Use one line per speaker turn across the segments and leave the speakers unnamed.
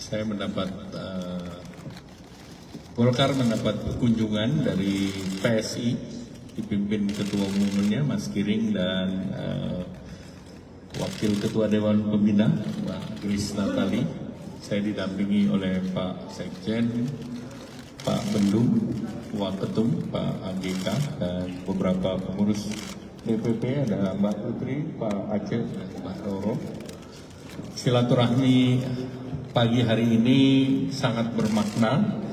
saya mendapat Golkar mendapat kunjungan dari PSI dipimpin Ketua Umumnya Mas Giring dan Wakil Ketua Dewan Pembina Mbak Grace Natali. Saya didampingi oleh Pak Sekjen, Pak Bendung, Waketum, Pak AGK, dan beberapa pengurus DPP, ada Mbak Putri, Pak Aceh, dan Pak Roro. Silaturahmi pagi hari ini sangat bermakna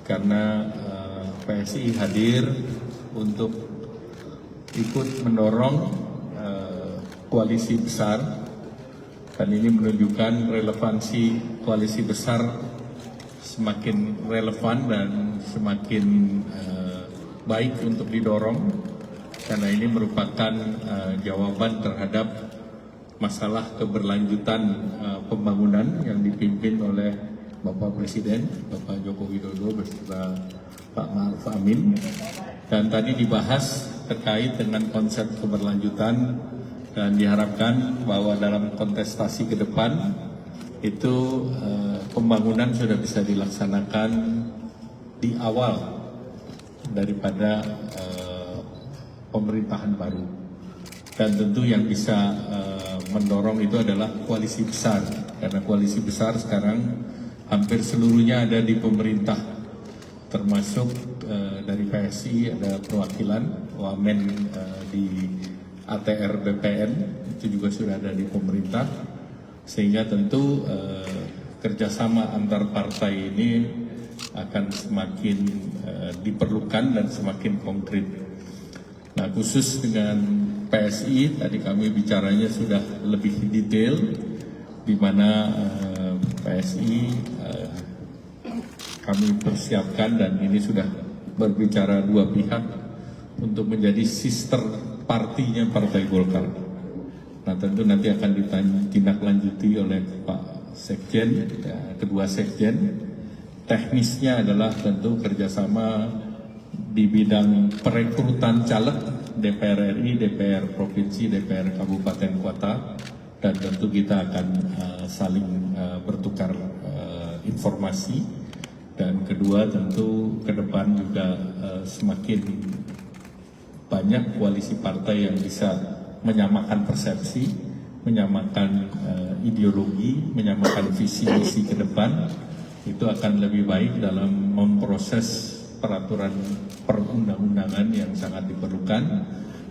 karena PSI hadir untuk ikut mendorong koalisi besar, dan ini menunjukkan relevansi koalisi besar semakin relevan dan semakin baik untuk didorong, karena ini merupakan jawaban terhadap masalah keberlanjutan pembangunan yang dipimpin oleh Bapak Presiden, Bapak Joko Widodo beserta Pak Ma'ruf Amin. Dan tadi dibahas terkait dengan konsep keberlanjutan, dan diharapkan bahwa dalam kontestasi ke depan itu pembangunan sudah bisa dilaksanakan di awal daripada pemerintahan baru. Dan tentu yang bisa mendorong itu adalah koalisi besar, karena koalisi besar sekarang hampir seluruhnya ada di pemerintah, termasuk dari PSI ada perwakilan, Wamen di ATR BPN itu juga sudah ada di pemerintah, sehingga tentu kerjasama antar partai ini akan semakin diperlukan dan semakin konkret. Nah, khusus dengan PSI tadi kami bicaranya sudah lebih detail, di mana PSI kami persiapkan, dan ini sudah berbicara dua pihak untuk menjadi sister partinya Partai Golkar. Nah, tentu nanti akan ditindaklanjuti oleh Pak Sekjen, ya, kedua Sekjen. Teknisnya adalah tentu kerjasama di bidang perekrutan caleg DPR RI, DPR Provinsi, DPR Kabupaten Kota, dan tentu kita akan saling bertukar informasi. Dan kedua, tentu ke depan juga semakin banyak koalisi partai yang bisa menyamakan persepsi, menyamakan ideologi, menyamakan visi misi ke depan. Itu akan lebih baik dalam memproses peraturan perundang-undangan yang sangat diperlukan.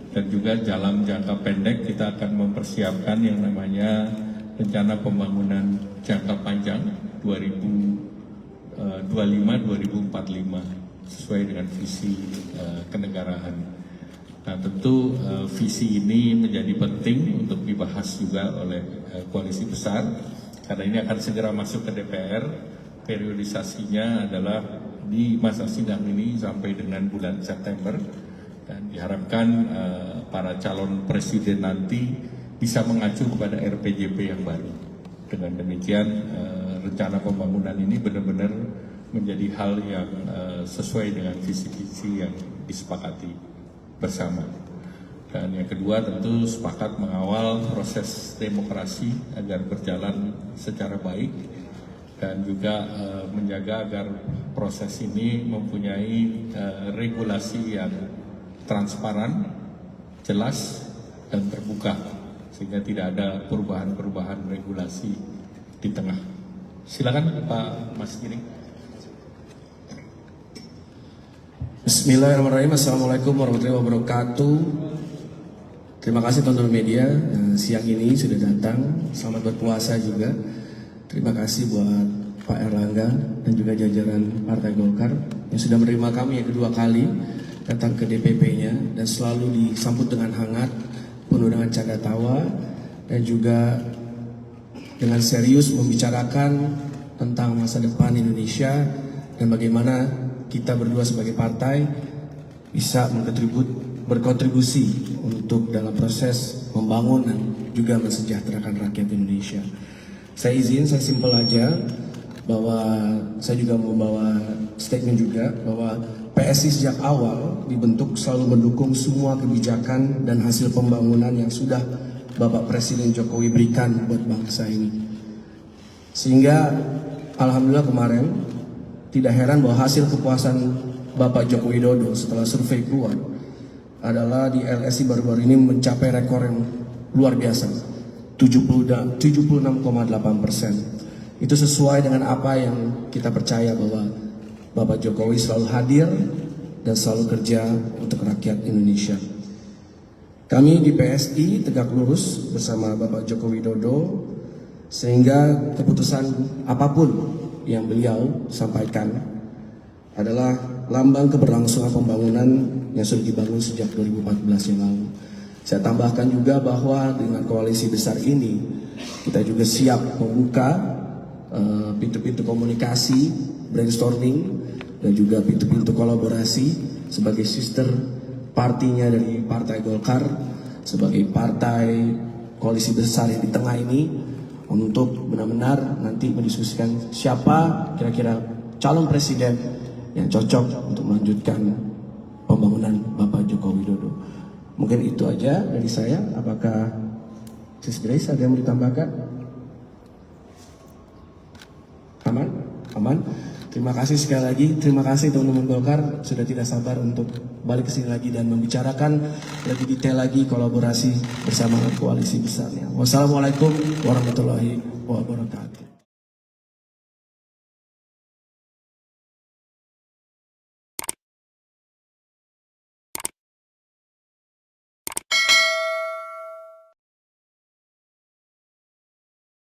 Dan juga dalam jangka pendek kita akan mempersiapkan yang namanya rencana pembangunan jangka panjang 2025-2045 sesuai dengan visi kenegaraan. Nah, tentu visi ini menjadi penting untuk dibahas juga oleh koalisi besar, karena ini akan segera masuk ke DPR. Periodisasinya adalah di masa sidang ini sampai dengan bulan September, dan diharapkan para calon presiden nanti bisa mengacu kepada RPJP yang baru. Dengan demikian rencana pembangunan ini benar-benar menjadi hal yang sesuai dengan visi-visi yang disepakati bersama. Dan yang kedua, tentu sepakat mengawal proses demokrasi agar berjalan secara baik, dan juga menjaga agar proses ini mempunyai regulasi yang transparan, jelas, dan terbuka, sehingga tidak ada perubahan-perubahan regulasi di tengah. Silakan Pak Mas Giring.
Bismillahirrahmanirrahim. Assalamualaikum warahmatullahi wabarakatuh. Terima kasih teman-teman media siang ini sudah datang. Selamat berpuasa juga. Terima kasih buat Pak Erlangga dan juga jajaran Partai Golkar yang sudah menerima kami yang kedua kali datang ke DPP-nya, dan selalu disambut dengan hangat, penuh dengan canda tawa, dan juga dengan serius membicarakan tentang masa depan Indonesia dan bagaimana kita berdua sebagai partai bisa berkontribusi untuk dalam proses membangun dan juga mensejahterakan rakyat Indonesia. Saya simpel aja, bahwa saya juga membawa statement juga bahwa PSI sejak awal dibentuk selalu mendukung semua kebijakan dan hasil pembangunan yang sudah Bapak Presiden Jokowi berikan buat bangsa ini. Sehingga alhamdulillah kemarin tidak heran bahwa hasil kepuasan Bapak Joko Widodo setelah survei keluar adalah di LSI baru-baru ini mencapai rekor yang luar biasa, 76,8%. Itu sesuai dengan apa yang kita percaya bahwa Bapak Jokowi selalu hadir dan selalu kerja untuk rakyat Indonesia. Kami di PSI tegak lurus bersama Bapak Joko Widodo sehingga keputusan apapun yang beliau sampaikan adalah lambang keberlangsungan pembangunan yang sudah dibangun sejak 2014 yang lalu. Saya tambahkan juga bahwa dengan koalisi besar ini kita juga siap membuka pintu-pintu komunikasi, brainstorming, dan juga pintu-pintu kolaborasi sebagai sister partinya dari Partai Golkar, sebagai partai koalisi besar yang di tengah ini, untuk benar-benar nanti mendiskusikan siapa kira-kira calon presiden yang cocok untuk melanjutkan pembangunan Bapak Joko Widodo. Mungkin itu aja dari saya. Apakah Sis Grace ada yang mau ditambahkan? Aman? Aman? Terima kasih sekali lagi. Terima kasih teman-teman Golkar sudah tidak sabar untuk balik ke sini lagi dan membicarakan lebih detail lagi kolaborasi bersama koalisi besarnya. Wassalamualaikum warahmatullahi wabarakatuh.